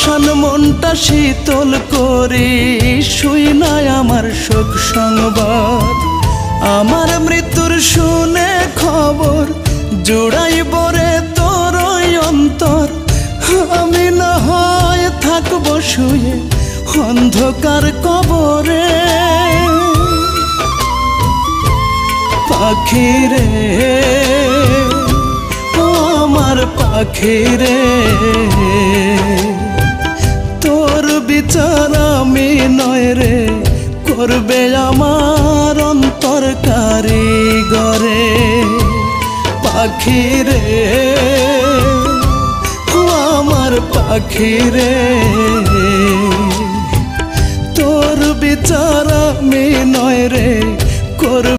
পাষাণ মনটা শীতল করি শুই নাই আমার শোক সংবাদ। আমার মৃত্যুর শুনে খবর জুড়াইব রে তোর অন্তর। আমি না হয় থাকব শুয়ে অন্ধকার কবরে। পাখি রে ও আমার পাখি রে, তোর বিচার আমি নয় রে করবে আমার অন্তর কারিগরে। পাখি রে ও আমার পাখি রে, তোর বিচার আমি নয় রে